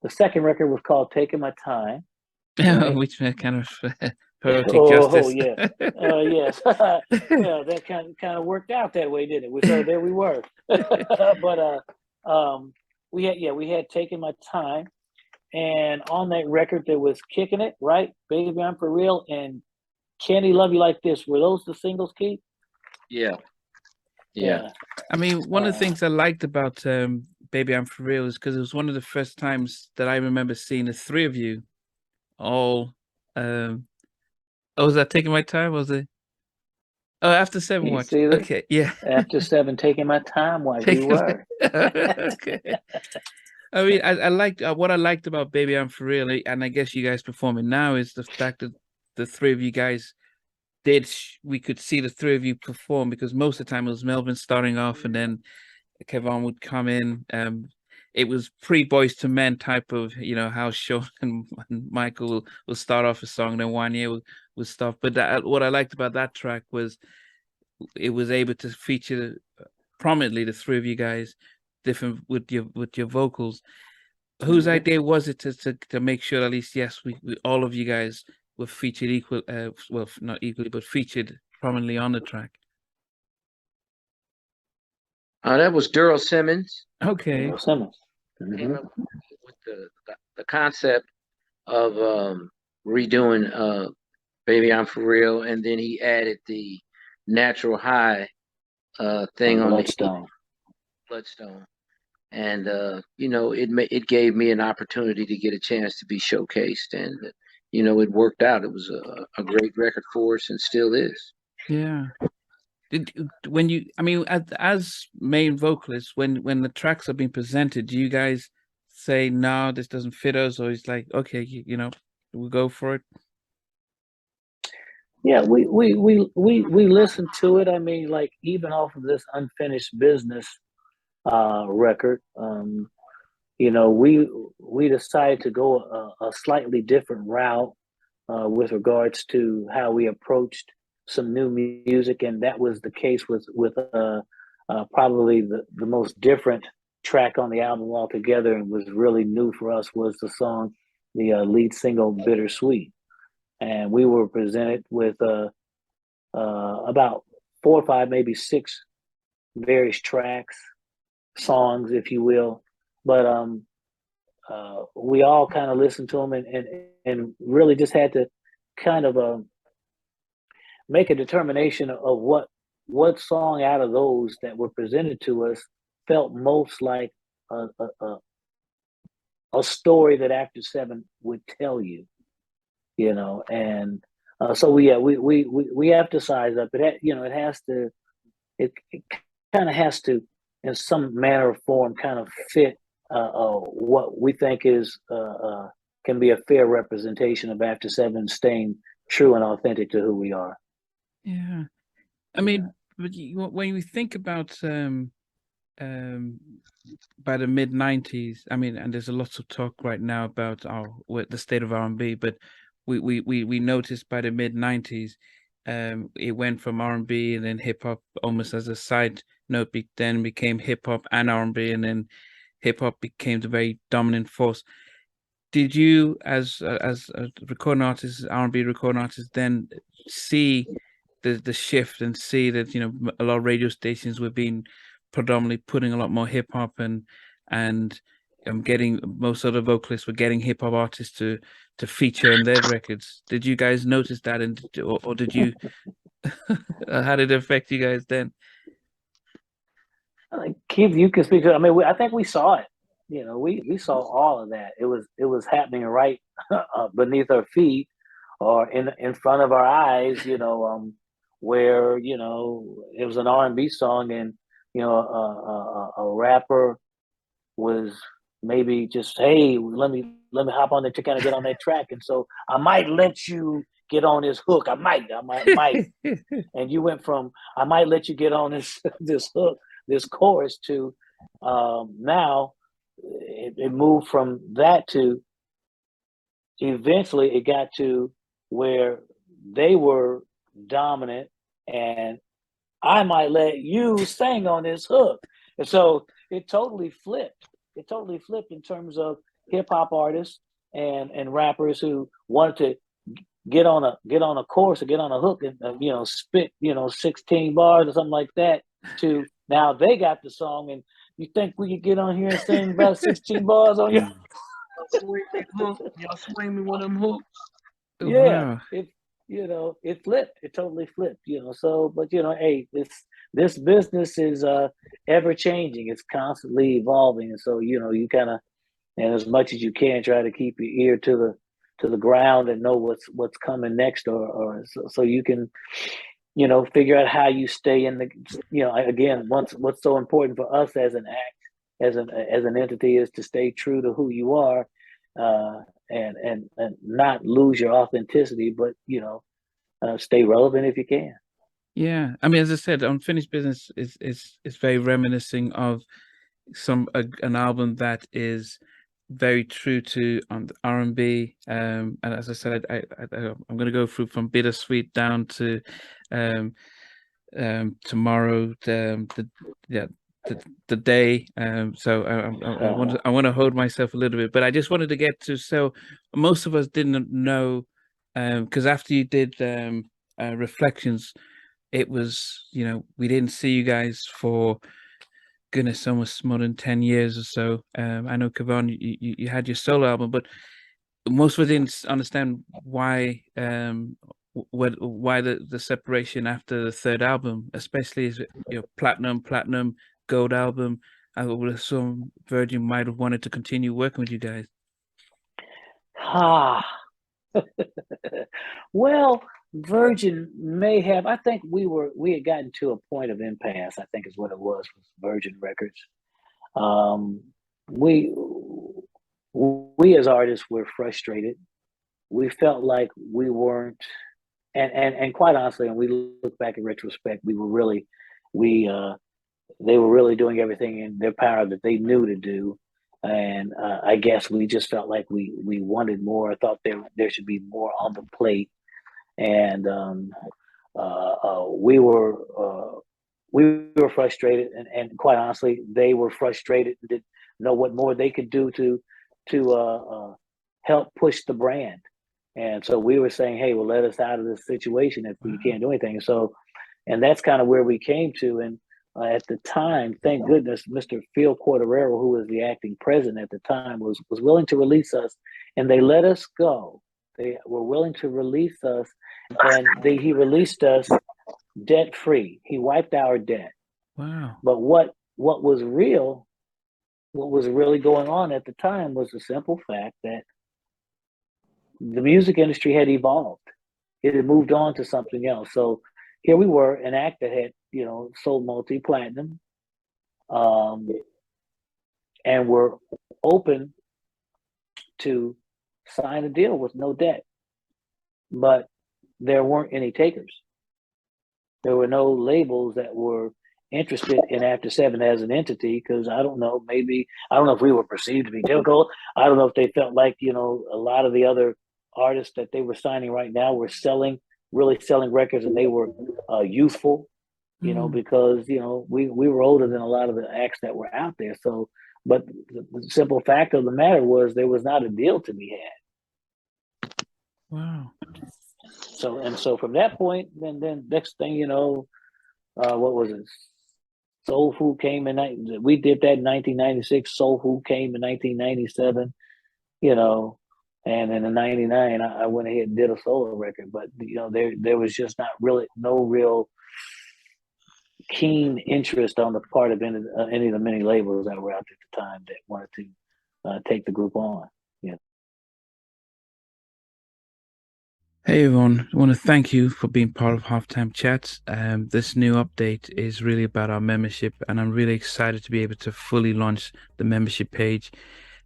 The second record was called "Taking My Time," right? Which kind of poetic Oh, justice. yes, yes. Well, that kind of worked out that way, didn't it? So there we were. But we had "Taking My Time," and on that record there was "Kicking It," right? "Baby I'm for Real" and "Candy Love You Like This." Were those the singles, Keith? Yeah, yeah. Yeah. I mean, one of the Uh, things I liked about Baby I'm For Real is because it was one of the first times that I remember seeing the three of you all. Um, oh, was that taking my time? Was it? Oh, after seven you watched. see that? Okay, yeah. After seven, taking my time, why we Taking were. okay. I mean, I liked what I liked about Baby I'm For Real, and I guess you guys performing now is the fact that the three of you guys we could see the three of you perform because most of the time it was Melvin starting off and then Kevon would come in. It was pre-Boys to Men type of, how Sean and Michael will start off a song, then one year will stop. But what I liked about that track was it was able to feature prominently the three of you guys, different with your vocals. Whose Mhm. idea was it to make sure at least yes, we all of you guys were featured equal, well, not equally, but featured prominently on the track? That was Daryl Simmons. Okay. Earl Simmons. Came Hmm. up with the concept of redoing "Baby I'm For Real," and then he added the natural high thing From on the Bloodstone. Bloodstone, and it gave me an opportunity to get a chance to be showcased, and it worked out. It was a great record for us, and still is. Yeah. When you, I mean, as main vocalists, when the tracks are being presented, do you guys say no, this doesn't fit us, or it's like okay, we'll go for it? Yeah, we listened to it. I mean, like even off of this unfinished business record, we decided to go a slightly different route with regards to how we approached some new music, and that was the case with probably the most different track on the album altogether, and was really new for us was the song, the lead single "Bittersweet," and we were presented with about four or five, maybe six various tracks, songs, if you will, but we all kind of listened to them and really just had to kind of make a determination of what song out of those that were presented to us felt most like a, a, a a story that After Seven would tell you, and so we have to size up. It has to, it kind of has to, in some manner or form, kind of fit what we think is can be a fair representation of After Seven, staying true and authentic to who we are. Yeah. I Yeah. mean, but when we think about um by the mid 90s, I mean, and there's a lot of talk right now about the state of R&B, but we noticed by the mid 90s, it went from R&B and then hip hop almost as a side note, then became hip hop and R&B, and then hip hop became the very dominant force. Did you, as a recording artist, R&B recording artist, then see the shift and see that a lot of radio stations were being predominantly putting a lot more hip hop and getting most of the vocalists were getting hip hop artists to feature on their records? Did you guys notice that, and or did you how did it affect you guys then? Keith, you can speak to it. I mean, I think we saw it. We saw all of that. It was happening right beneath our feet, or in front of our eyes. Where it was an R&B song, and a rapper was maybe just, hey, let me hop on there to kind of get on that track, and so I might let you get on this hook. I might, and you went from I might let you get on this this hook, this chorus to now it moved from that to eventually it got to where they were dominant, and I might let you sing on this hook. And so it totally flipped. It totally flipped in terms of hip hop artists and rappers who wanted to get on a course or get on a hook and spit 16 bars or something like that, to now they got the song, and you think we could get on here and sing about 16 bars on your Y'all swing me one of them hooks. yeah. Wow. It flipped. It totally flipped. So, but hey, this business is ever changing. It's constantly evolving, and so you kind of, and as much as you can, try to keep your ear to the ground and know what's coming next, or so you can figure out how you stay in the again, what's so important for us as an act, as an entity, is to stay true to who you are, and not lose your authenticity, but stay relevant if you can. Yeah, I mean, as I said, Unfinished Business is very reminiscent of an album that is very true to R&B, and as I said, I'm going to go through from Bittersweet down to Tomorrow, the Day. So I want to hold myself a little bit, but I just wanted to get to, so most of us didn't know, because after you did Reflections, it was, we didn't see you guys for goodness, almost more than 10 years or so. I know, Kevon, you had your solo album, but most of us didn't understand why the separation after the third album, especially as platinum, gold album. I would assume Virgin might have wanted to continue working with you guys. Well, Virgin may have. I think we had gotten to a point of impasse, I think is what it was with Virgin Records. We as artists were frustrated. We felt like we weren't, and quite honestly, when we look back in retrospect, they were really doing everything in their power that they knew to do. And I guess we just felt like we wanted more. I thought there should be more on the plate, and we were frustrated, and quite honestly, they were frustrated and didn't know what more they could do to help push the brand. And so we were saying, hey, well, let us out of this situation if we can't do anything. So, and that's kind of where we came to. And at the time, thank goodness, Mr. Phil Corderero, who was the acting president at the time, was willing to release us, and they let us go. They were willing to release us, and he released us debt free. He wiped our debt. Wow! But what was real, what was really going on at the time was the simple fact that the music industry had evolved. It had moved on to something else. So here we were, an act that had, sold multi-platinum, and were open to sign a deal with no debt. But there weren't any takers. There were no labels that were interested in After Seven as an entity, because I don't know if we were perceived to be difficult. I don't know if they felt like, a lot of the other artists that they were signing right now were really selling records, and they were youthful, because we were older than a lot of the acts that were out there. So, but the simple fact of the matter was there was not a deal to be had. Wow. So from that point, then next thing what was it? Soul Food came we did that in 1996. Soul Food came in 1997. And in 99, I went ahead and did a solo record. But there was just no real keen interest on the part of any of the many labels that were out at the time that wanted to take the group on. Hey everyone, I want to thank you for being part of Halftime Chats. This new update is really about our membership, and I'm really excited to be able to fully launch the membership page.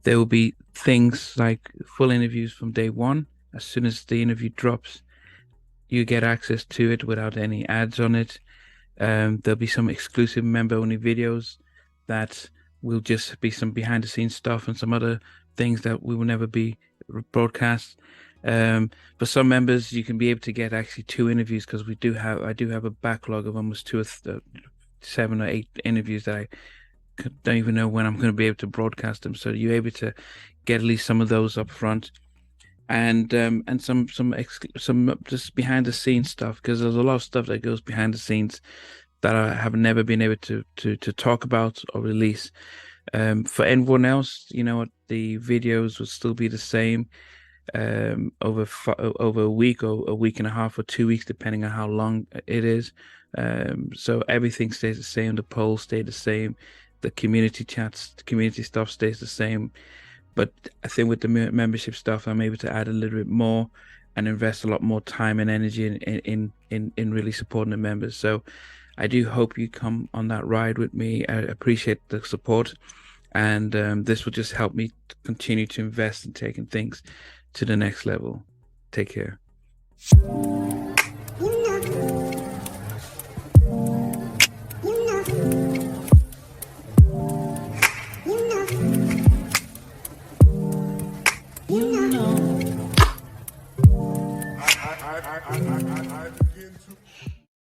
There will be things like full interviews from day one. As soon as the interview drops, you get access to it without any ads on it. There'll be some exclusive member-only videos that will just be some behind-the-scenes stuff and some other things that we will never be broadcast. For some members, you can be able to get actually 2 interviews, because I do have a backlog of almost 7 or 8 interviews that don't even know when I'm going to be able to broadcast them. So you're able to get at least some of those up front, and some just behind the scenes stuff, because there's a lot of stuff that goes behind the scenes that I have never been able to talk about or release. For everyone else, you know what, the videos will still be the same over a week or a week and a half or 2 weeks, depending on how long it is. So everything stays the same. The polls stay the same. The community chats, the community stuff stays the same. But I think with the membership stuff, I'm able to add a little bit more and invest a lot more time and energy in really supporting the members. So I do hope you come on that ride with me. I appreciate the support, and this will just help me continue to invest in taking things to the next level. Take care. I begin to